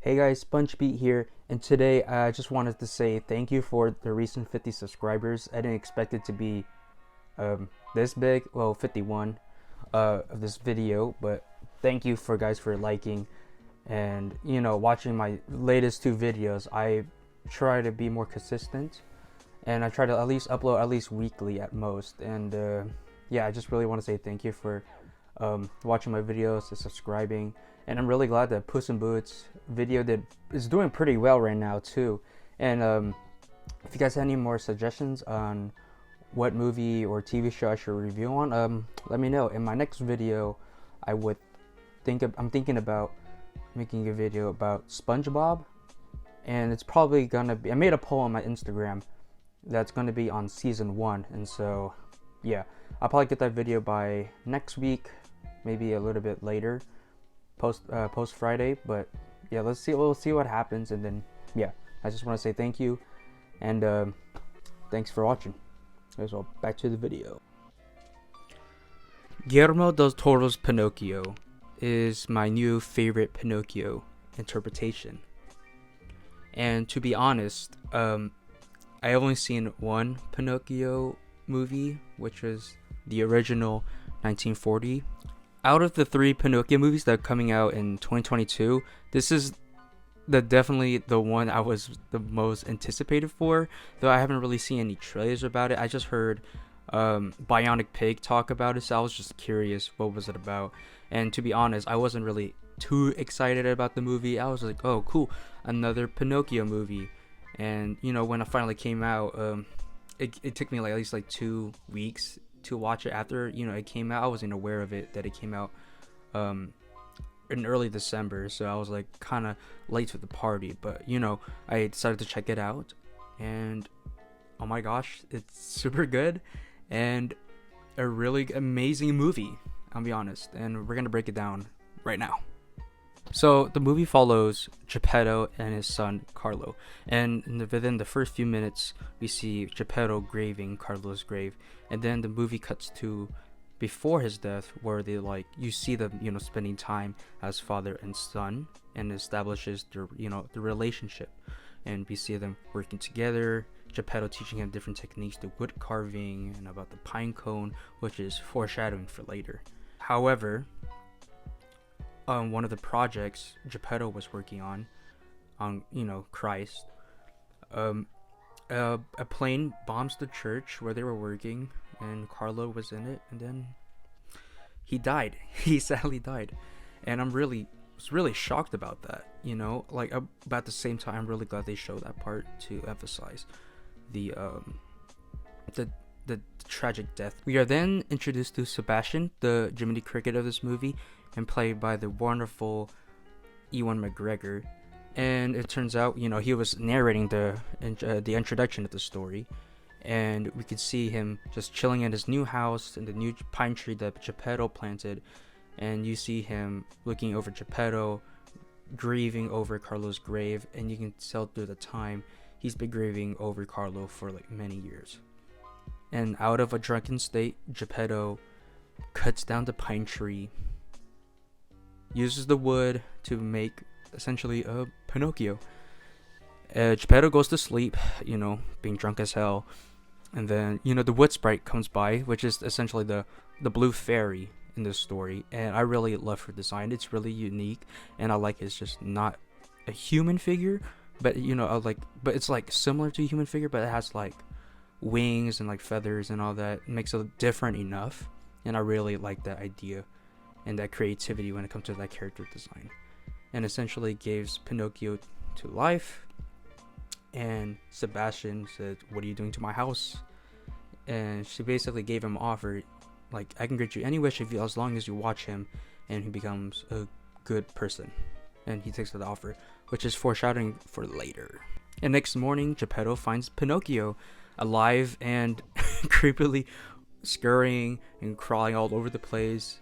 Hey guys, SpongeBeat here, and today I just wanted to say thank you for the recent 50 subscribers. I didn't expect it to be this big, well 51 of this video, but thank you for guys for liking and watching my latest two videos. I try to be more consistent, and I try to at least upload at least weekly at most. And yeah, I just really want to say thank you for watching my videos and subscribing. And I'm really glad that Puss in Boots video is doing pretty well right now too. And if you guys have any more suggestions on what movie or TV show I should review on, let me know. In my next video, I'm thinking about making a video about SpongeBob, and it's probably gonna be. I made a poll on my Instagram that's gonna be on season 1, and so yeah, I'll probably get that video by next week, maybe a little bit later, post Friday. But yeah, we'll see what happens. And then yeah, I just want to say thank you, and thanks for watching. So back to the video. Guillermo del Toro's Pinocchio is my new favorite Pinocchio interpretation. And to be honest, I only seen one Pinocchio movie, which was the original 1940. Out of the 3 Pinocchio movies that are coming out in 2022, this is definitely the one I was the most anticipated for, though I haven't really seen any trailers about it. I just heard Bionic Pig talk about it, so I was just curious what was it about. And to be honest, I wasn't really too excited about the movie. I was like, oh cool, another Pinocchio movie. And when it finally came out, it took me at least 2 weeks to watch it after it came out. I wasn't aware of it, that it came out in early December, so I was kind of late to the party. But I decided to check it out, and oh my gosh, it's super good and a really amazing movie, I'll be honest. And we're gonna break it down right now. So the movie follows Geppetto and his son Carlo, and within the first few minutes we see Geppetto graving Carlo's grave, and then the movie cuts to before his death, where you see them spending time as father and son, and establishes the relationship, and we see them working together. Geppetto teaching him different techniques to wood carving and about the pine cone, which is foreshadowing for later. However, one of the projects Geppetto was working on Christ, a plane bombs the church where they were working, and Carlo was in it, and then he died. He sadly died, and I was really shocked about that. About the same time, I'm really glad they showed that part to emphasize the tragic death. We are then introduced to Sebastian, the Jiminy Cricket of this movie, and played by the wonderful Ewan McGregor. And it turns out, he was narrating the introduction of the story, and we could see him just chilling in his new house in the new pine tree that Geppetto planted, and you see him looking over Geppetto, grieving over Carlo's grave, and you can tell through the time he's been grieving over Carlo for many years. And out of a drunken state, Geppetto cuts down the pine tree, uses the wood to make essentially a Pinocchio. Geppetto goes to sleep, being drunk as hell, and then the wood sprite comes by, which is essentially the blue fairy in this story. And I really love her design. It's really unique, and I like it's just not a human figure, but but it's similar to a human figure, but it has wings and feathers and all that. It makes it different enough, and I really like that idea and that creativity when it comes to that character design. And essentially gives Pinocchio to life. And Sebastian said, "What are you doing to my house?" And she basically gave him an offer, I can grant you any wish as long as you watch him, and he becomes a good person. And he takes the offer, which is foreshadowing for later. And next morning, Geppetto finds Pinocchio alive and creepily scurrying and crawling all over the place.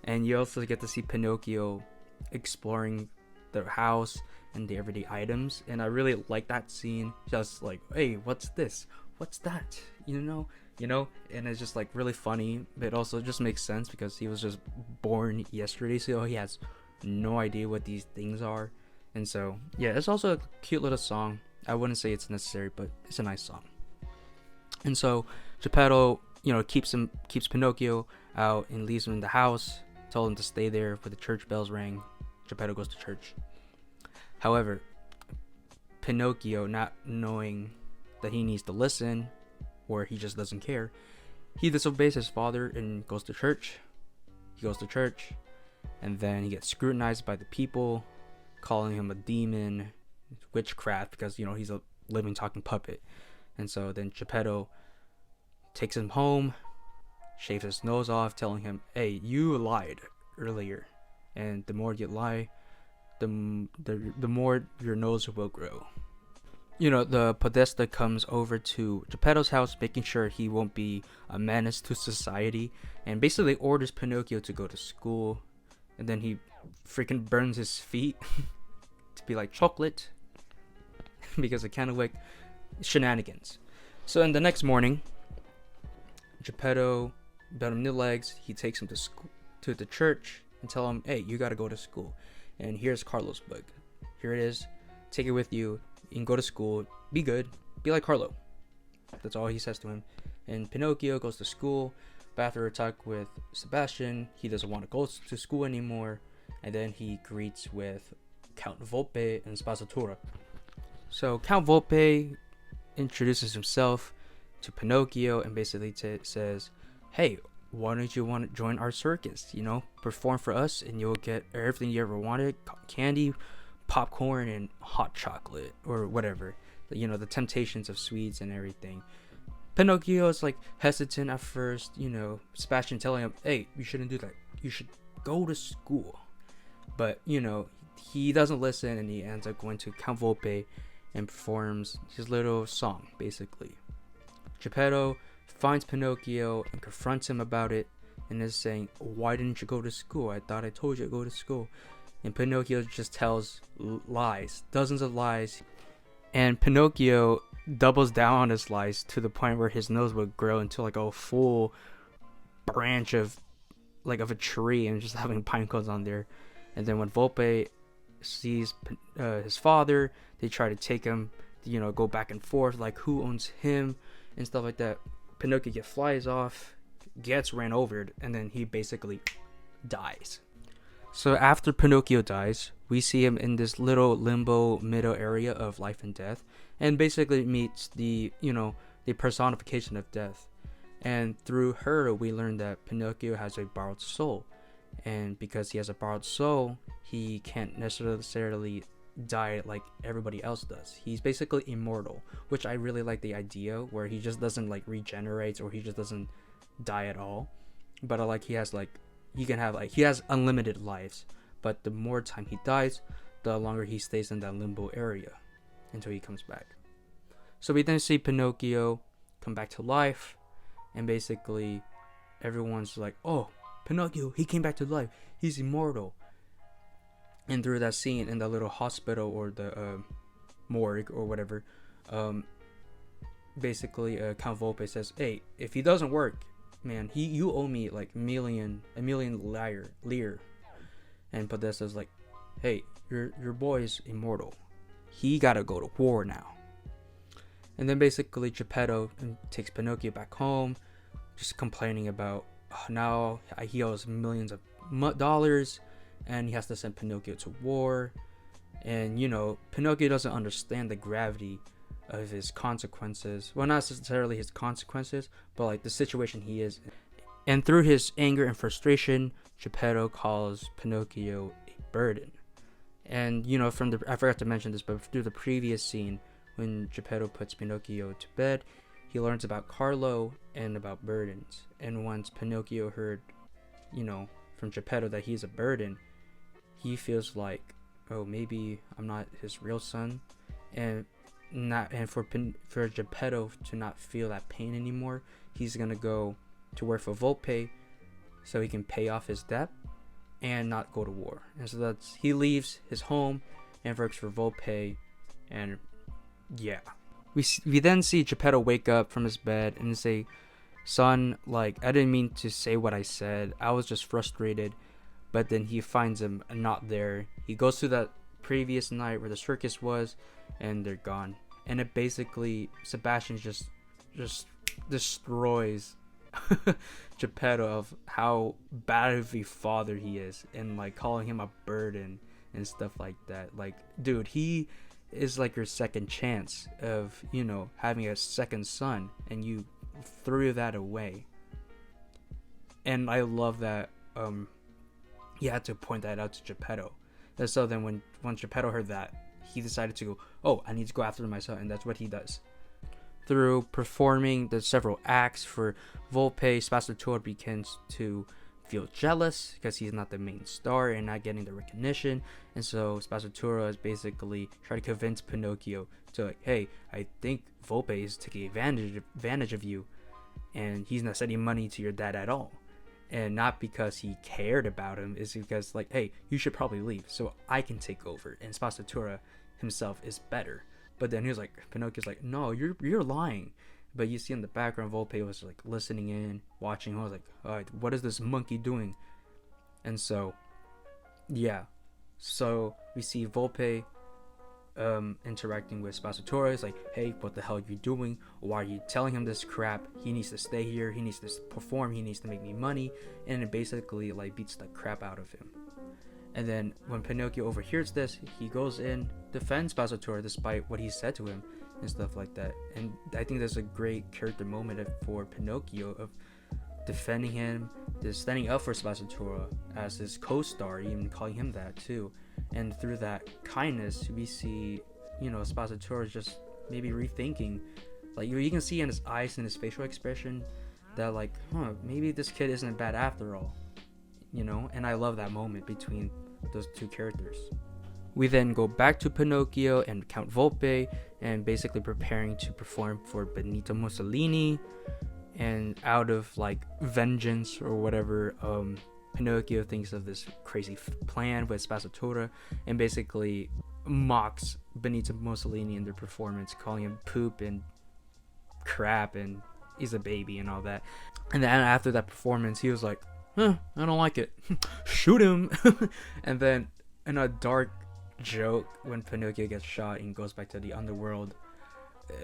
And you also get to see Pinocchio exploring the house and the everyday items, and I really like that scene. Just hey, what's this? What's that? And it's just really funny, but also just makes sense because he was just born yesterday, so he has no idea what these things are. And so, yeah, it's also a cute little song. I wouldn't say it's necessary, but it's a nice song. And so Geppetto, keeps Pinocchio out and leaves him in the house, told him to stay there for the church bells rang. Geppetto goes to church. However, Pinocchio, not knowing that he needs to listen, or he just doesn't care, he disobeys his father and goes to church. He goes to church, and then he gets scrutinized by the people, calling him a demon, witchcraft, because he's a living talking puppet. And so then Geppetto takes him home, shaves his nose off, telling him, "Hey, you lied earlier, and the more you lie, the more your nose will grow." The Podesta comes over to Geppetto's house, making sure he won't be a menace to society, and basically orders Pinocchio to go to school. And then he freaking burns his feet to be like chocolate because of Candlewick shenanigans. So in the next morning, Geppetto bent him new legs. He takes him to the church and tell him, "Hey, you gotta go to school. And here's Carlo's book. Here it is. Take it with you. You can go to school. Be good. Be like Carlo." That's all he says to him. And Pinocchio goes to school. But after a talk with Sebastian, he doesn't want to go to school anymore. And then he greets with Count Volpe and Spazzatura. So Count Volpe introduces himself to Pinocchio and basically says, "Hey, why don't you want to join our circus? Perform for us and you'll get everything you ever wanted. Candy, popcorn, and hot chocolate," or whatever. The temptations of sweets and everything. Pinocchio is like hesitant at first, Sebastian telling him, "Hey, you shouldn't do that. You should go to school." But, he doesn't listen, and he ends up going to Count Volpe and performs his little song, basically. Geppetto finds Pinocchio and confronts him about it and is saying, "Why didn't you go to school? I thought I told you to go to school." And Pinocchio just tells lies, dozens of lies. And Pinocchio doubles down on his lies to the point where his nose would grow into like a full branch of a tree and just having pine cones on there. And then when Volpe sees his father, they try to take him, go back and forth, like who owns him and stuff like that. Pinocchio flies off, gets ran over, and then he basically dies. So after Pinocchio dies, we see him in this little limbo middle area of life and death, and basically meets the personification of death. And through her, we learn that Pinocchio has a borrowed soul. And because he has a borrowed soul, he can't necessarily die like everybody else does. He's basically immortal, which I really like the idea, where he just doesn't regenerate, or he just doesn't die at all. But he has unlimited lives, but the more time he dies, the longer he stays in that limbo area until he comes back. So we then see Pinocchio come back to life, and basically everyone's like, "Oh, Pinocchio, he came back to life. He's immortal." And through that scene in the little hospital or the morgue or whatever, basically Count Volpe says, "Hey, if he doesn't work, man, you owe me a million lire." And Podesta's like, "Hey, your boy's immortal. He gotta go to war now." And then basically Geppetto takes Pinocchio back home, just complaining about now he owes millions of dollars, and he has to send Pinocchio to war. And Pinocchio doesn't understand the gravity of his consequences. Well, not necessarily his consequences, but the situation he is in. And through his anger and frustration, Geppetto calls Pinocchio a burden. And I forgot to mention this, but through the previous scene, when Geppetto puts Pinocchio to bed, he learns about Carlo and about burdens. And once Pinocchio heard, from Geppetto that he's a burden, he feels like, oh, maybe I'm not his real son. And for Geppetto to not feel that pain anymore, he's gonna go to work for Volpe so he can pay off his debt and not go to war. And so he leaves his home and works for Volpe. And yeah, we then see Geppetto wake up from his bed and say, "Son, I didn't mean to say what I said. I was just frustrated." But then he finds him not there. He goes to that previous night where the circus was, and they're gone. And it basically, Sebastian just destroys Geppetto of how bad of a father he is, and like calling him a burden and stuff like that. Like, dude, he is like your second chance of, you know, having a second son, and you threw that away. And I love that he had to point that out to Geppetto. And so then when Geppetto heard that, he decided to go, oh, I need to go after my son, and that's what he does. Through performing the several acts for Volpe, Spazzatura begins to feel jealous because he's not the main star and not getting the recognition. And so Spazzatura is basically trying to convince Pinocchio to, like, hey, I think Volpe is taking advantage of you, and he's not sending money to your dad at all. And not because he cared about him, it's because, like, hey, you should probably leave so I can take over, and Spazzatura himself is better. But then he was like, Pinocchio's like, no, you're lying. But you see in the background, Volpe was like listening in, watching. I was like, all right, what is this monkey doing? And so, yeah. So we see Volpe interacting with Spazzatura. It's like, hey, what the hell are you doing? Why are you telling him this crap? He needs to stay here. He needs to perform. He needs to make me money. And it basically like beats the crap out of him. And then when Pinocchio overhears this, he goes in, defends Spazzatura despite what he said to him and stuff like that. And I think there's a great character moment for Pinocchio of defending him, just standing up for Spazzatura as his co-star, even calling him that too. And through that kindness, we see, you know, Spazzatura just maybe rethinking. Like, you can see in his eyes and his facial expression that, like, maybe this kid isn't bad after all. You know, and I love that moment between those two characters. We then go back to Pinocchio and Count Volpe, and basically preparing to perform for Benito Mussolini. And out of like vengeance or whatever, Pinocchio thinks of this crazy plan with Spazzatura and basically mocks Benito Mussolini in their performance, calling him poop and crap and he's a baby and all that. And then after that performance, he was like, I don't like it. Shoot him. And then in a dark joke, when Pinocchio gets shot and goes back to the underworld,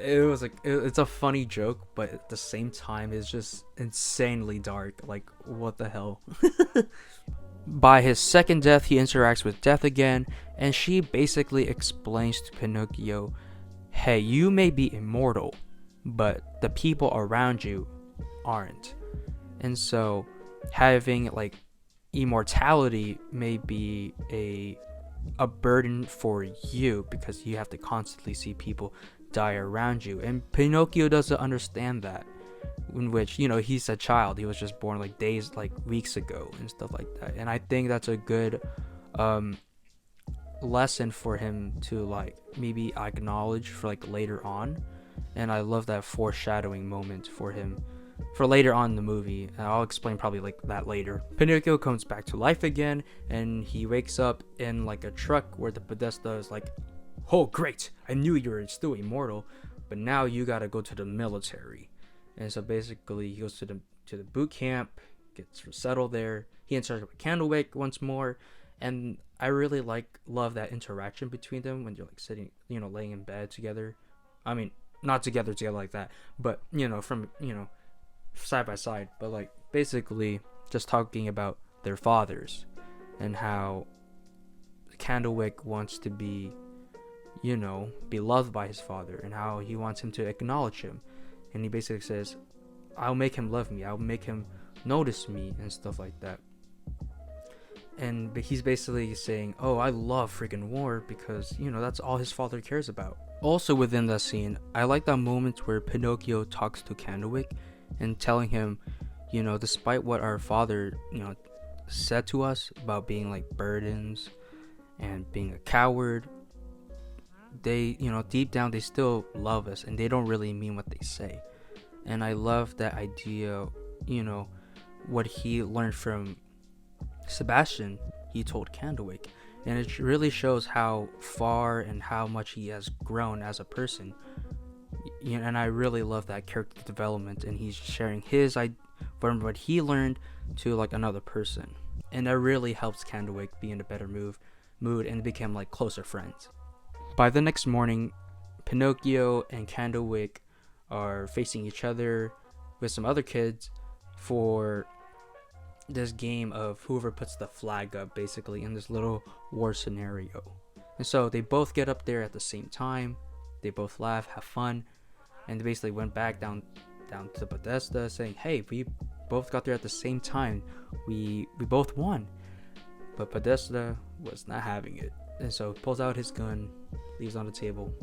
it was like, it's a funny joke, but at the same time it's just insanely dark. Like, what the hell? By his second death, he interacts with Death again, and she basically explains to Pinocchio, hey, you may be immortal, but the people around you aren't. And so having like immortality may be a burden for you because you have to constantly see people die around you, and Pinocchio doesn't understand that, in which, you know, he's a child, he was just born like weeks ago and stuff like that. And I think that's a good lesson for him to like maybe acknowledge for like later on. And I love that foreshadowing moment for him for later on in the movie, and I'll explain probably like that later. Pinocchio comes back to life again, and he wakes up in like a truck where the Podesta is like, oh great, I knew you were still immortal, but now you gotta go to the military. And so basically he goes to the boot camp, gets settled there. He interacts with Candlewick once more, and I really love that interaction between them when they're like sitting, you know, laying in bed together. I mean, not together like that, but you know, from, you know, side by side, but like basically just talking about their fathers and how Candlewick wants to be, you know, be loved by his father, and how he wants him to acknowledge him. And he basically says, I'll make him love me, I'll make him notice me and stuff like that. And he's basically saying, oh, I love freaking war because, you know, that's all his father cares about. Also within that scene, I like that moment where Pinocchio talks to Candlewick and telling him, you know, despite what our father, you know, said to us about being like burdens and being a coward, they, you know, deep down they still love us and they don't really mean what they say. And I love that idea, you know, what he learned from Sebastian, he told Candlewick, and it really shows how far and how much he has grown as a person. You know, and I really love that character development, and he's sharing his from what he learned to like another person, and that really helps Candlewick be in a better mood and became like closer friends. By the next morning, Pinocchio and Candlewick are facing each other with some other kids for this game of whoever puts the flag up, basically, in this little war scenario. And so they both get up there at the same time. They both laugh, have fun, and they basically went back down to Podesta saying, hey, we both got there at the same time. We both won. But Podesta was not having it. And so pulls out his gun, leaves it on the table,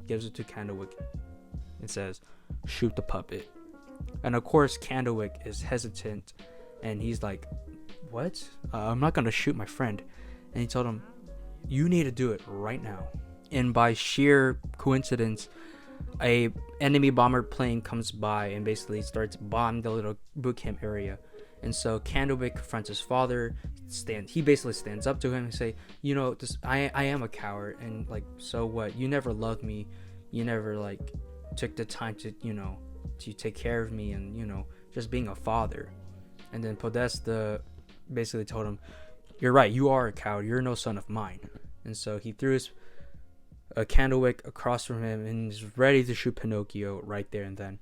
gives it to Candlewick, and says, shoot the puppet. And of course, Candlewick is hesitant, and he's like, what? I'm not going to shoot my friend. And he told him, you need to do it right now. And by sheer coincidence, a enemy bomber plane comes by and basically starts bombing the little boot camp area. And so Candlewick confronts his father. He basically stands up to him and say, you know, I am a coward, and like, so what? You never loved me. You never like took the time to, you know, to take care of me, and, you know, just being a father. And then Podesta basically told him, you're right, you are a coward. You're no son of mine. And so he threw his Candlewick across from him and is ready to shoot Pinocchio right there and then.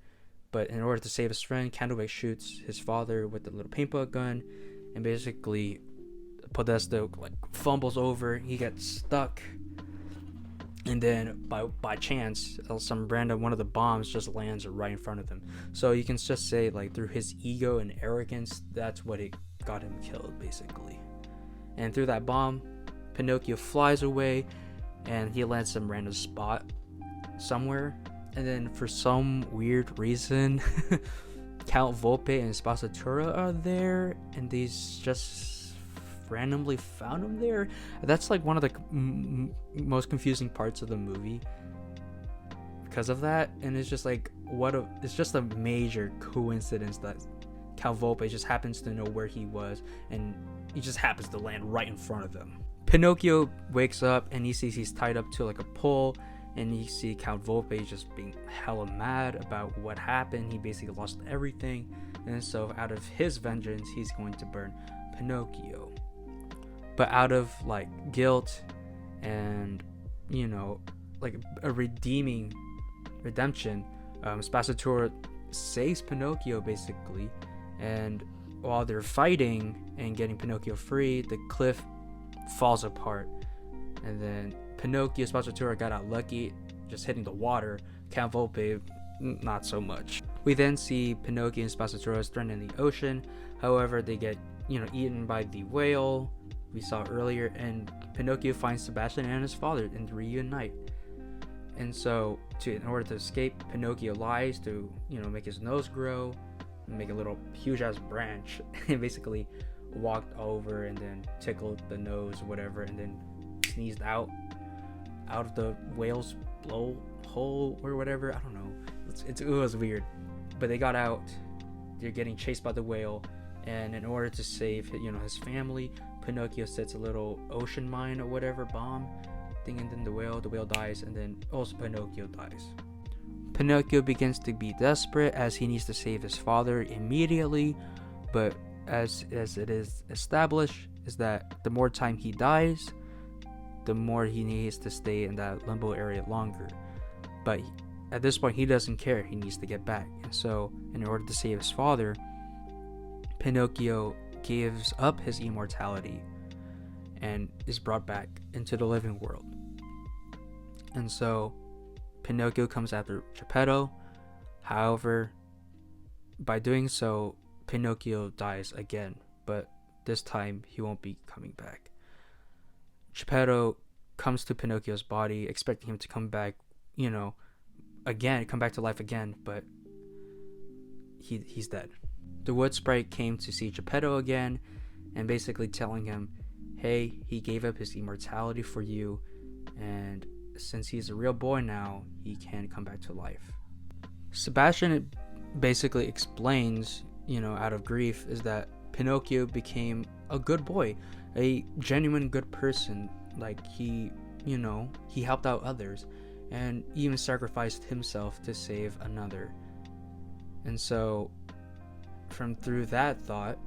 But in order to save his friend, Candlewick shoots his father with the little paintball gun, and basically Podesta like fumbles over. He gets stuck, and then by chance, some random one of the bombs just lands right in front of him. So you can just say, like, through his ego and arrogance, that's what it got him killed, basically. And through that bomb, Pinocchio flies away, and he lands some random spot somewhere. And then for some weird reason, Count Volpe and Spazzatura are there, and they just randomly found him there. That's like one of the most confusing parts of the movie because of that. And it's just like, it's just a major coincidence that Count Volpe just happens to know where he was, and he just happens to land right in front of them. Pinocchio wakes up and he sees he's tied up to like a pole, and you see Count Volpe just being hella mad about what happened. He basically lost everything, and so out of his vengeance, he's going to burn Pinocchio. But out of like guilt and, you know, like a redemption, Spazzatura saves Pinocchio basically, and while they're fighting and getting Pinocchio free, the cliff falls apart, and then Pinocchio, Spazzatura got out lucky, just hitting the water. Count Volpe, not so much. We then see Pinocchio and Spazzatura stranded in the ocean. However, they get, you know, eaten by the whale we saw earlier, and Pinocchio finds Sebastian and his father and reunite. And so, in order to escape, Pinocchio lies to, you know, make his nose grow, and make a little huge ass branch, and basically walked over and then tickled the nose, whatever, and then sneezed out of the whale's blowhole or whatever. I don't know. It was weird. But they got out. They're getting chased by the whale, and in order to save, you know, his family, Pinocchio sets a little ocean mine or whatever bomb thing, and then the whale dies, and then also Pinocchio dies. Pinocchio begins to be desperate as he needs to save his father immediately, but as it is established, is that the more time he dies, the more he needs to stay in that limbo area longer. But at this point, he doesn't care. He needs to get back. And so, in order to save his father, Pinocchio gives up his immortality and is brought back into the living world. And so, Pinocchio comes after Geppetto. However, by doing so, Pinocchio dies again, but this time he won't be coming back. Geppetto comes to Pinocchio's body, expecting him to come back, you know, again, come back to life again, but he's dead. The wood sprite came to see Geppetto again, and basically telling him, hey, he gave up his immortality for you, and since he's a real boy now, he can come back to life. Sebastian basically explains, you know, out of grief, is that Pinocchio became a good boy, a genuine good person. Like, he helped out others and even sacrificed himself to save another. And so through that thought,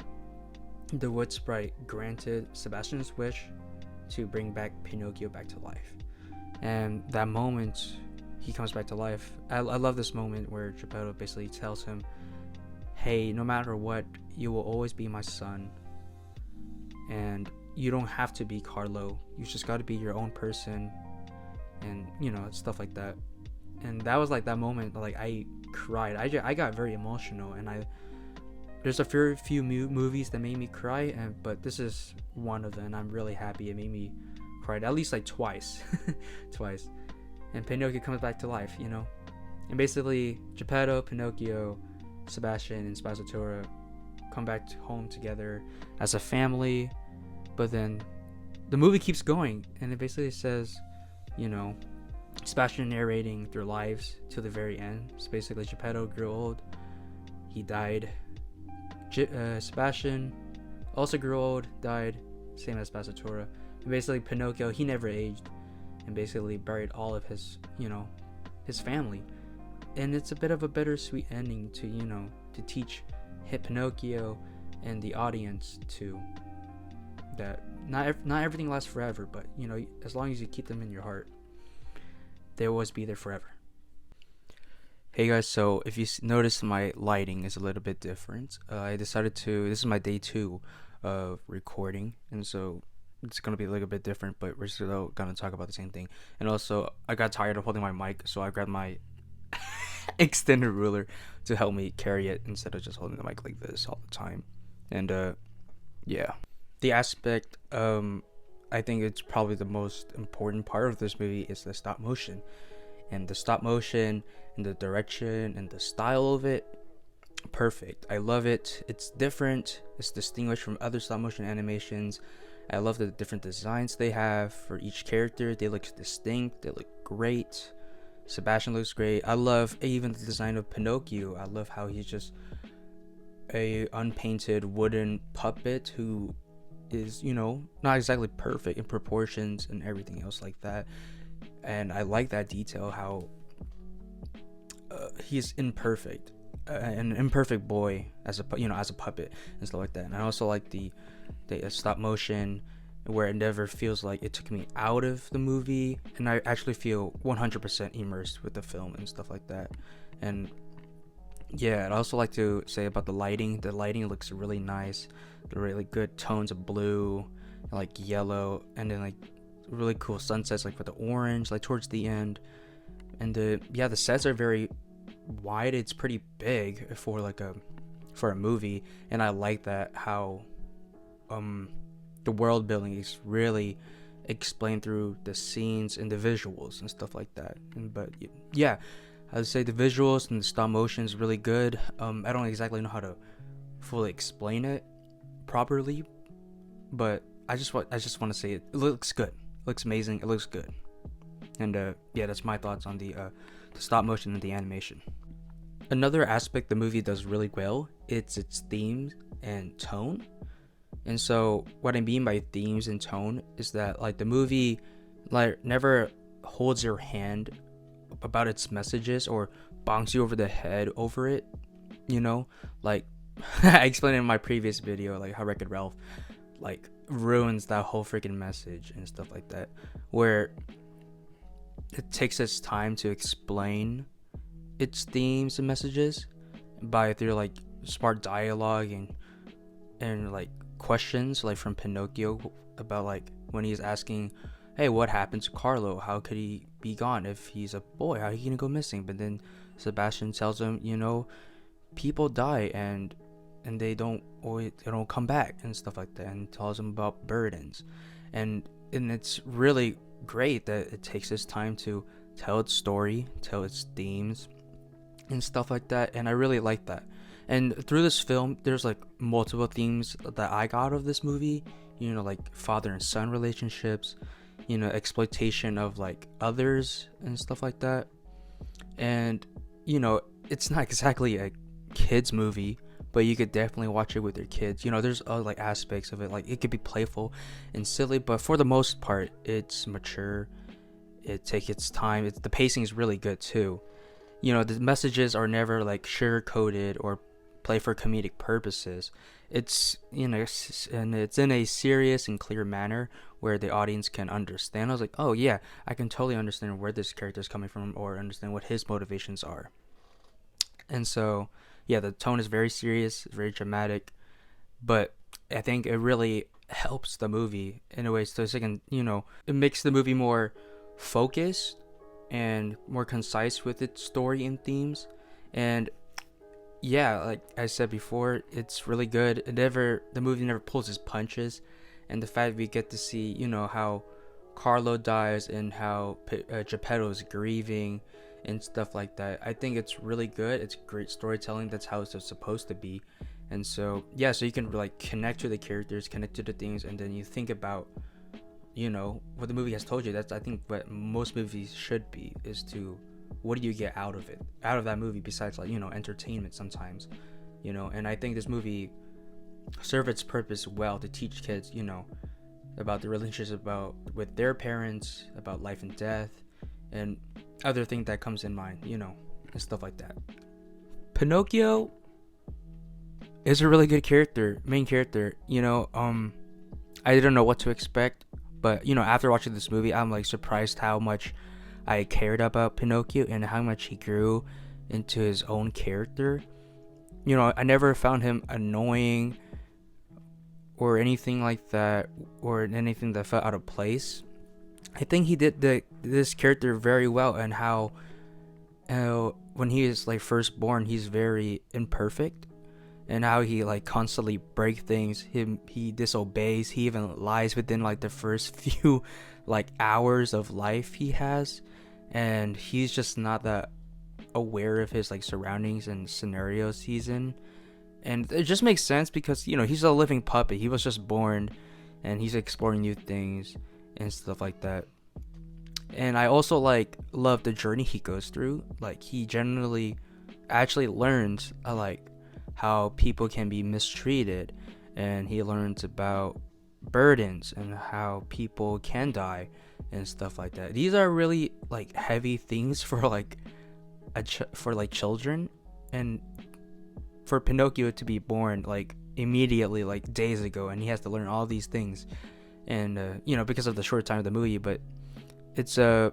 the wood sprite granted Sebastian's wish to bring back Pinocchio back to life. And that moment, he comes back to life. I love this moment where Geppetto basically tells him, hey, no matter what, you will always be my son. And you don't have to be Carlo. You just got to be your own person. And, you know, stuff like that. And that was like that moment, like I cried. I got very emotional. And there's a few movies that made me cry. But this is one of them. I'm really happy it made me cry. At least like twice. Twice. And Pinocchio comes back to life, you know. And basically, Geppetto, Pinocchio, Sebastian, and Spazzatura come back home together as a family. But then the movie keeps going, and it basically says, you know, Sebastian narrating their lives to the very end. So basically, Geppetto grew old, he died. Sebastian also grew old, died, same as Spazzatura. And basically, Pinocchio, he never aged, and basically buried all of his, you know, his family. And it's a bit of a bittersweet ending to, you know, to teach Pinocchio and the audience to that not everything lasts forever, but, you know, as long as you keep them in your heart, they'll always be there forever. Hey guys, so if you notice, my lighting is a little bit different. I decided to, this is my day 2 of recording, and so it's gonna be a little bit different, but we're still gonna talk about the same thing. And also, I got tired of holding my mic, so I grabbed my extended ruler to help me carry it instead of just holding the mic like this all the time. And yeah, the aspect I think it's probably the most important part of this movie is the stop motion. And the stop motion and the direction and the style of it, perfect. I love it. It's different. It's distinguished from other stop motion animations. I love the different designs they have for each character. They look distinct. They look great. Sebastian looks great. I love even the design of Pinocchio. I love how he's just a unpainted wooden puppet who is, you know, not exactly perfect in proportions and everything else like that. And I like that detail, how he's imperfect, an imperfect boy as a, you know, as a puppet and stuff like that. And I also like the stop motion where it never feels like it took me out of the movie, and I actually feel 100% immersed with the film and stuff like that. And yeah, I'd also like to say about the lighting. The lighting looks really nice. The really good tones of blue and like yellow, and then like really cool sunsets like with the orange like towards the end. And the sets are very wide. It's pretty big for a movie, and I like that how the world building is really explained through the scenes and the visuals and stuff like that. But yeah, I would say the visuals and the stop motion is really good. I don't exactly know how to fully explain it properly, but I just want to say it looks good. It looks amazing. It looks good. And yeah, that's my thoughts on the stop motion and the animation. Another aspect the movie does really well, it's its themes and tone. And so what I mean by themes and tone is that like the movie like never holds your hand about its messages or bonks you over the head over it, you know, like I explained in my previous video, like how Wreck-It Ralph like ruins that whole freaking message and stuff like that, where it takes its time to explain its themes and messages by through like smart dialogue and like questions like from Pinocchio about like when he's asking, hey, what happened to Carlo? How could he be gone if he's a boy? How are he gonna go missing? But then Sebastian tells him, you know, people die and they don't come back and stuff like that, and tells him about burdens. And it's really great that it takes its time to tell its story, tell its themes and stuff like that. And I really like that. And through this film, there's like multiple themes that I got out of this movie, you know, like father and son relationships, you know, exploitation of like others and stuff like that. And you know, it's not exactly a kids movie, but you could definitely watch it with your kids. You know, there's like aspects of it, like it could be playful and silly, but for the most part it's mature. It takes its time. The pacing is really good too. You know, the messages are never like sugar coated or play for comedic purposes. It's and it's in a serious and clear manner where the audience can understand. I was like, oh yeah, I can totally understand where this character is coming from, or understand what his motivations are. And so, yeah, the tone is very serious, very dramatic, but I think it really helps the movie in a way, so it can, it makes the movie more focused and more concise with its story and themes. And yeah, like I said before, it's really good. The movie never pulls its punches, and the fact we get to see, how Carlo dies and how Geppetto is grieving and stuff like that. I think it's really good. It's great storytelling. That's how it's supposed to be. And so yeah, so you can like connect to the characters, connect to the things, and then you think about, what the movie has told you. That's, I think, what most movies should be, is to, what do you get out of it, out of that movie, besides like, entertainment sometimes, and I think this movie served its purpose well to teach kids, about the relationships with their parents, about life and death, and other things that comes in mind, and stuff like that. Pinocchio is a really good main character. I didn't know what to expect, but after watching this movie, I'm like surprised how much I cared about Pinocchio and how much he grew into his own character. I never found him annoying or anything like that, or anything that felt out of place. I think he did this character very well, and how when he is like first born, he's very imperfect, and how he like constantly breaks things. He disobeys. He even lies within like the first few like hours of life he has, and he's just not that aware of his like surroundings and scenarios he's in. And it just makes sense because he's a living puppet. He was just born, and he's exploring new things and stuff like that. And I also like love the journey he goes through. Like, he generally actually learns like how people can be mistreated, and he learns about burdens and how people can die and stuff like that. These are really like heavy things for like for like children, and for Pinocchio to be born like immediately, like days ago, and he has to learn all these things, and because of the short time of the movie. But it's I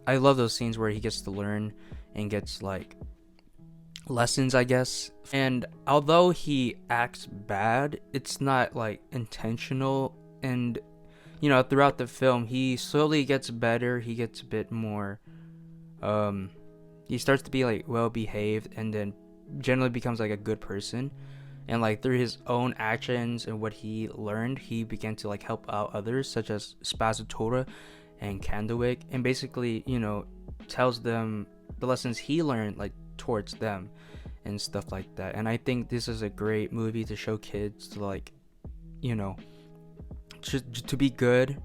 love those scenes where he gets to learn and gets like lessons, I guess. And although he acts bad, it's not like intentional. And throughout the film, he slowly gets better. He gets a bit more he starts to be like well behaved, and then generally becomes like a good person. And like through his own actions and what he learned, he began to like help out others, such as Spazzatura and Candlewick, and basically tells them the lessons he learned like towards them and stuff like that. And I think this is a great movie to show kids to like to be good,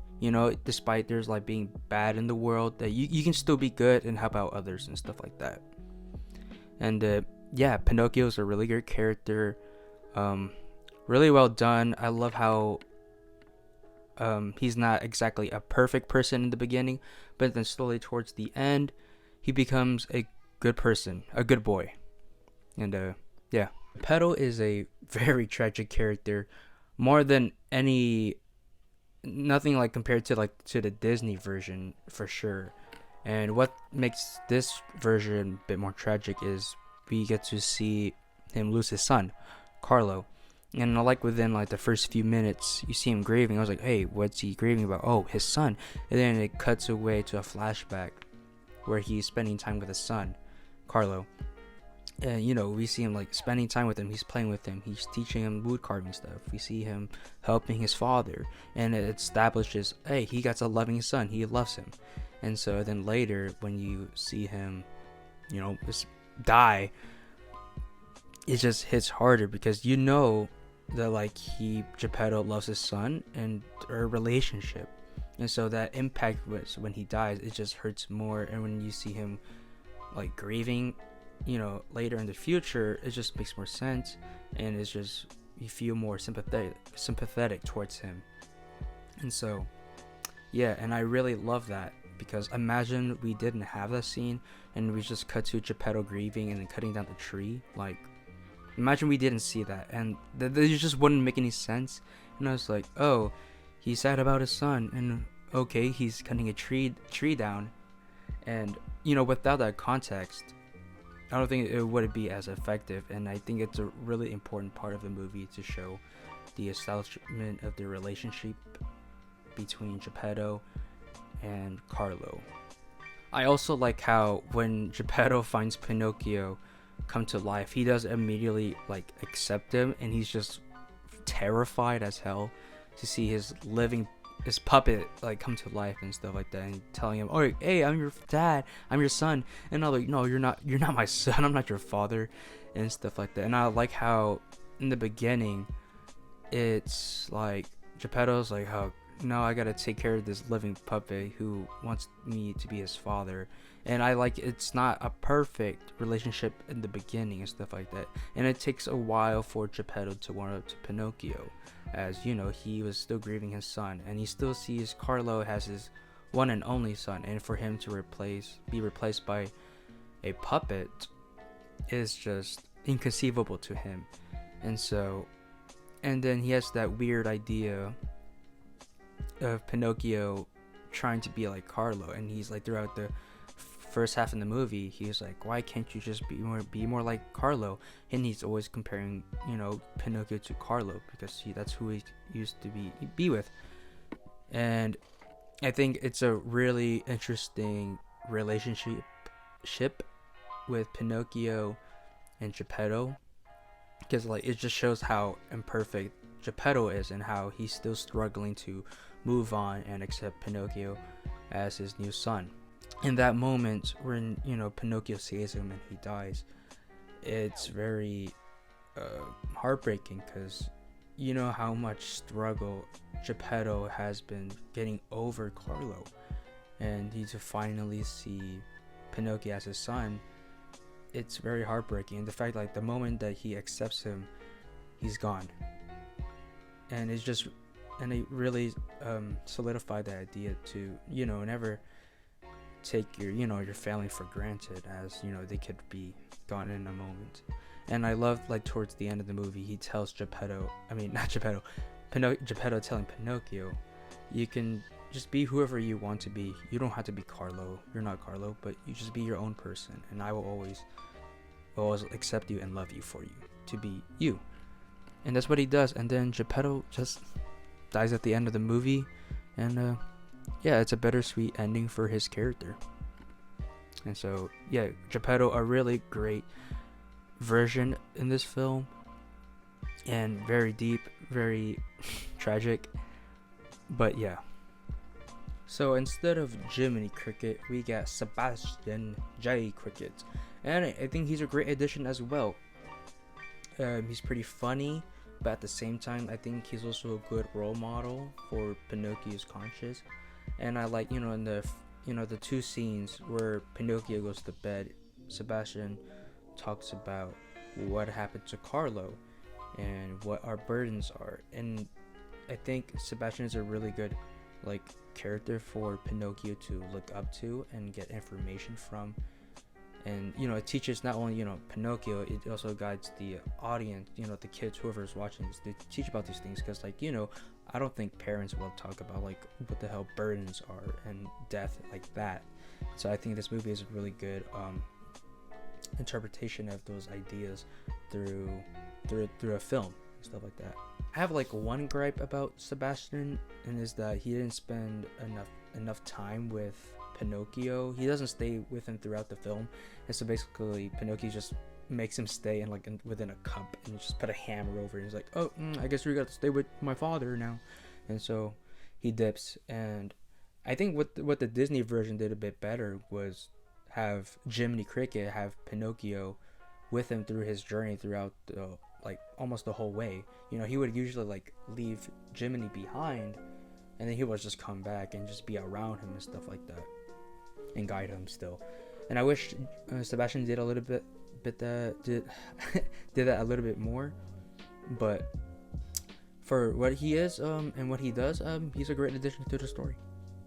despite there's like being bad in the world, that you can still be good and help out others and stuff like that. And yeah, Pinocchio is a really good character, really well done. I love how he's not exactly a perfect person in the beginning, but then slowly towards the end he becomes a good person, a good boy. And yeah, Geppetto is a very tragic character, more than nothing like compared to the Disney version, for sure. And what makes this version a bit more tragic is we get to see him lose his son, Carlo. And like within like the first few minutes, you see him grieving. I was like, hey, what's he grieving about? Oh, his son. And then it cuts away to a flashback where he's spending time with his son, Carlo. And we see him like spending time with him. He's playing with him. He's teaching him wood carving stuff. We see him helping his father, and it establishes, hey, he got a loving son. He loves him. And so then later, when you see him, just die, it just hits harder, because that like Geppetto loves his son and their relationship, and so that impact was when he dies, it just hurts more. And when you see him like grieving, later in the future, it just makes more sense, and it's just, you feel more sympathetic towards him. And so yeah, and I really love that, because imagine we didn't have that scene and we just cut to Geppetto grieving and then cutting down the tree. Like, Imagine we didn't see that, and it just wouldn't make any sense. And I was like, oh, he's sad about his son, and okay, he's cutting a tree down, and without that context, I don't think it would be as effective. And I think it's a really important part of the movie to show the establishment of the relationship between Geppetto and Carlo. I also like how when Geppetto finds Pinocchio come to life, he does immediately like accept him, and he's just terrified as hell to see his puppet like come to life and stuff like that, and telling him, oh, hey, I'm your dad, I'm your son. And I'm like, no, you're not my son, I'm not your father, and stuff like that. And I like how in the beginning it's like Geppetto's like, oh no, I gotta take care of this living puppet who wants me to be his father. And I like, it's not a perfect relationship in the beginning and stuff like that, and it takes a while for Geppetto to warm up to Pinocchio, as he was still grieving his son, and he still sees Carlo as his one and only son, and for him to be replaced by a puppet is just inconceivable to him. And then he has that weird idea of Pinocchio trying to be like Carlo, and he's like, throughout the first half in the movie, he's like, why can't you just be more like Carlo? And he's always comparing Pinocchio to Carlo, because that's who he used to be with. And I think it's a really interesting relationship with Pinocchio and Geppetto, because like it just shows how imperfect Geppetto is, and how he's still struggling to move on and accept Pinocchio as his new son. In that moment when Pinocchio sees him and he dies, it's very heartbreaking, because how much struggle Geppetto has been getting over Carlo, and to finally see Pinocchio as his son, it's very heartbreaking. And the fact, like, the moment that he accepts him, he's gone, and it really solidified the idea to never take your family for granted, as they could be gone in a moment. And I love, like, towards the end of the movie, he tells Geppetto telling Pinocchio, you can just be whoever you want to be, you don't have to be Carlo, you're not Carlo, but you just be your own person, and I will always accept you and love you for you to be you. And that's what he does. And then Geppetto just dies at the end of the movie, and yeah, it's a bittersweet ending for his character. And so yeah, Geppetto, a really great version in this film, and very deep, very tragic, but yeah. So instead of Jiminy Cricket, we got Sebastian J. Cricket, and I think he's a great addition as well. He's pretty funny, but at the same time, I think he's also a good role model for Pinocchio's conscience. And I like, in the two scenes where Pinocchio goes to bed, Sebastian talks about what happened to Carlo and what our burdens are. And I think Sebastian is a really good, like, character for Pinocchio to look up to and get information from. And it teaches not only Pinocchio, it also guides the audience, the kids, whoever's watching this, to teach about these things, because like I don't think parents will talk about like what the hell burdens are and death like that. So I think this movie is a really good interpretation of those ideas through a film and stuff like that. I have like one gripe about Sebastian, and is that he didn't spend enough time with Pinocchio. He doesn't stay with him throughout the film, and so basically Pinocchio just makes him stay within a cup, and just put a hammer over it. He's like, oh, I guess we got to stay with my father now, and so he dips. And I think what the Disney version did a bit better was have Jiminy Cricket have Pinocchio with him through his journey throughout almost the whole way. He would usually like leave Jiminy behind, and then he would just come back and just be around him and stuff like that, and guide him still. And I wish Sebastian did a little bit did that a little bit more. But for what he is and what he does, he's a great addition to the story.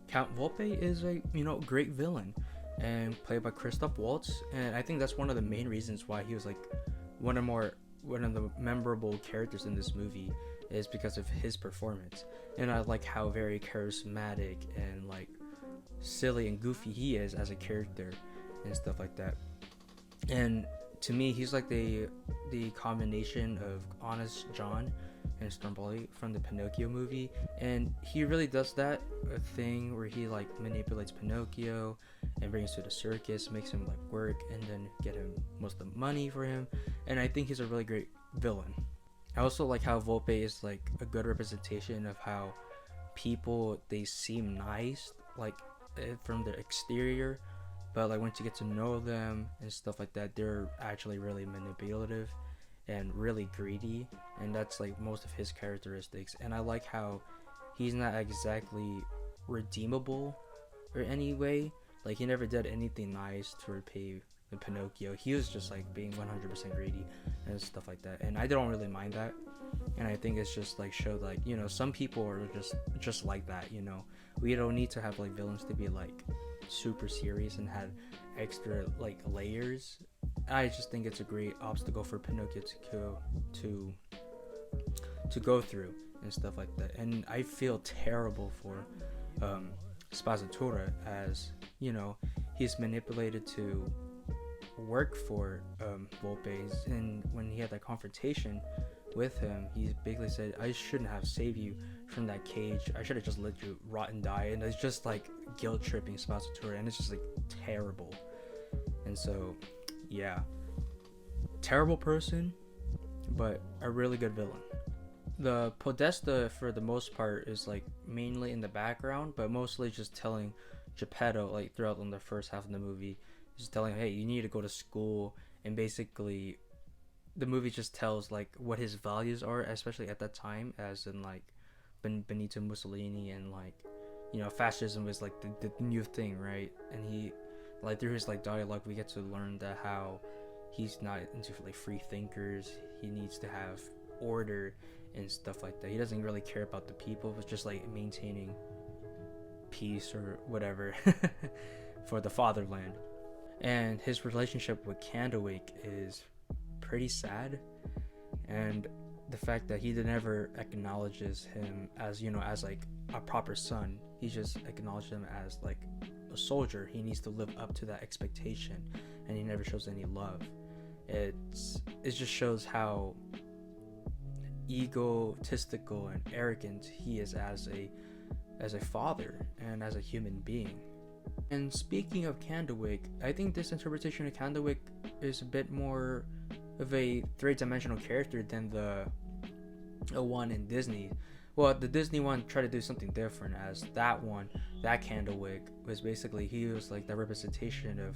Count Volpe is a great villain, and played by Christoph Waltz, and I think that's one of the main reasons why he was like one of one of the memorable characters in this movie is because of his performance, and I like how very charismatic and like silly and goofy he is as a character and stuff like that. And to me, he's like the combination of Honest John and Stromboli from the Pinocchio movie, and he really does that a thing where he like manipulates Pinocchio and brings him to the circus, makes him like work, and then get him most of the money for him. And I think he's a really great villain. I also like how Volpe is like a good representation of how people, they seem nice like from the exterior, but like once you get to know them and stuff like that, they're actually really manipulative and really greedy, and that's like most of his characteristics. And I like how he's not exactly redeemable or any way. Like he never did anything nice to repay the Pinocchio. He was just like being 100% greedy and stuff like that, and I don't really mind that. And I think it's just like showed like, you know, some people are just like that, you know. We don't need to have like villains to be like super serious and have extra like layers. I just think it's a great obstacle for Pinocchio to go through and stuff like that. And I feel terrible for Spazzatura, as you know, he's manipulated to work for Volpe's, and when he had that confrontation with him, he basically said, I shouldn't have saved you from that cage, I should have just let you rot and die. And it's just like guilt tripping Spazzatura, and it's just like terrible. And so yeah, terrible person, but a really good villain. The Podesta, for the most part, is like mainly in the background, but mostly just telling Geppetto, like throughout in the first half of the movie, just telling him, hey, you need to go to school. And basically the movie just tells like what his values are, especially at that time, as in like Benito Mussolini, and like, you know, fascism was like the new thing, right? And he, like, through his like dialogue, we get to learn that how he's not into like free thinkers. He needs to have order and stuff like that. He doesn't really care about the people, but just like maintaining peace or whatever for the fatherland. And his relationship with Candlewick is pretty sad, and the fact that he never acknowledges him as, you know, as like a proper son. He just acknowledged him as like a soldier. He needs to live up to that expectation, and he never shows any love. It just shows how egotistical and arrogant he is as a father and as a human being. And speaking of Candlewick, I think this interpretation of Candlewick is a bit more of a three-dimensional character than the one in Disney. Well, the Disney one tried to do something different, as that Candlewick was basically, he was like the representation of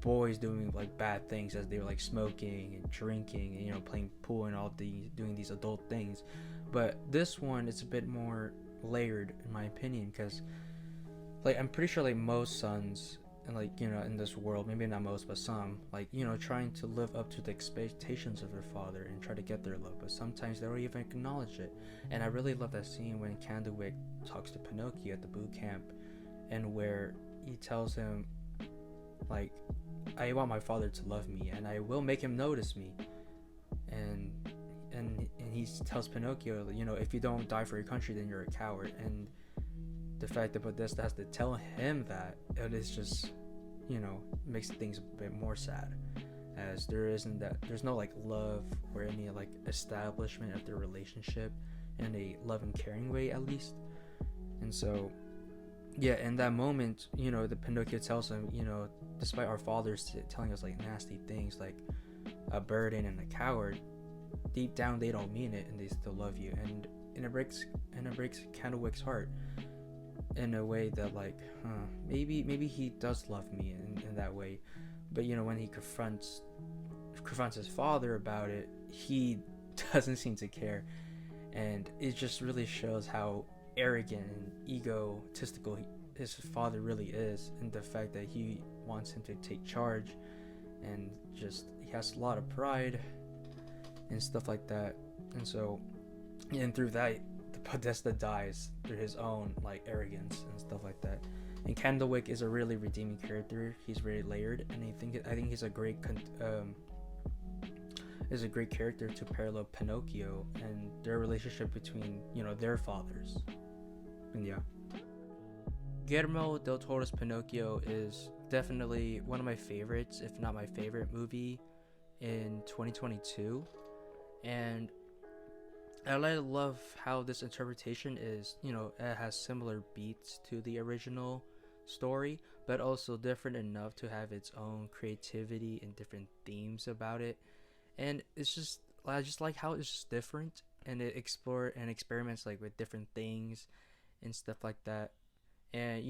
boys doing like bad things, as they were like smoking and drinking and, you know, playing pool and doing these adult things. But this one is a bit more layered, in my opinion, because like I'm pretty sure like most sons, and like, you know, in this world, maybe not most, but some, like, you know, trying to live up to the expectations of their father and try to get their love, but sometimes they don't even acknowledge it. And I really love that scene when Candlewick talks to Pinocchio at the boot camp, and where he tells him like, I want my father to love me, and I will make him notice me. And he tells Pinocchio, you know, if you don't die for your country, then you're a coward. And the fact that Podesta has to tell him that, it is just, you know, makes things a bit more sad, as there's no like love or any like establishment of their relationship in a love and caring way, at least. And so yeah, in that moment, you know, the Pinocchio tells him, you know, despite our fathers telling us like nasty things like a burden and a coward, deep down they don't mean it, and they still love you. And it breaks Candlewick's heart in a way that like, maybe he does love me in that way. But, you know, when he confronts his father about it, he doesn't seem to care. And it just really shows how arrogant and egotistical his father really is, and the fact that he wants him to take charge, and just he has a lot of pride and stuff like that. And so, and through that, the Podesta dies through his own like arrogance and stuff like that. And Candlewick is a really redeeming character. He's very layered, and I think he's a great is a great character to parallel Pinocchio and their relationship between, their fathers. And yeah, Guillermo del Toro's Pinocchio is definitely one of my favorites, if not my favorite movie in 2022. And I love how this interpretation is, it has similar beats to the original story, but also different enough to have its own creativity and different themes about it. And I just like how it's just different, and it explore and experiments like with different things and stuff like that. And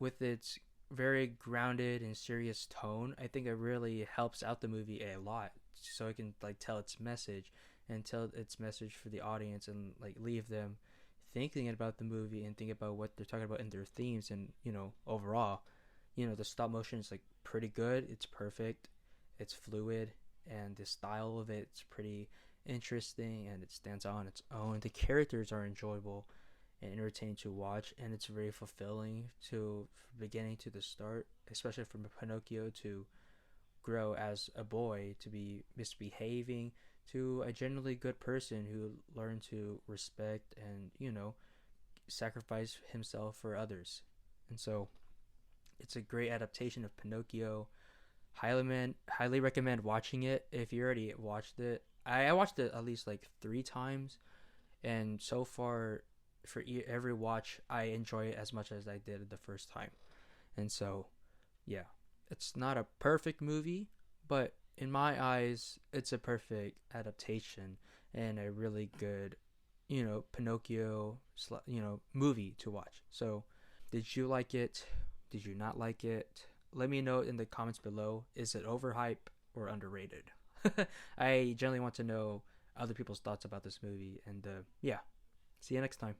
with its very grounded and serious tone, I think it really helps out the movie a lot, so it can like tell its message and tell its message for the audience, and like leave them thinking about the movie and think about what they're talking about in their themes. And overall, the stop motion is like pretty good. It's perfect, it's fluid, and the style of it's pretty interesting, and it stands on its own. The characters are enjoyable and entertaining to watch, and it's very fulfilling to from beginning to the start, especially from Pinocchio to grow as a boy to be misbehaving to a generally good person who learned to respect and sacrifice himself for others. And so it's a great adaptation of Pinocchio. Highly recommend watching it if you already watched it. I watched it at least like 3 times, and so far for every watch I enjoy it as much as I did the first time. And so yeah, it's not a perfect movie, but in my eyes it's a perfect adaptation and a really good Pinocchio movie to watch. So did you like it? Did you not like it? Let me know in the comments below. Is it overhyped or underrated? I generally want to know other people's thoughts about this movie. And yeah, see you next time.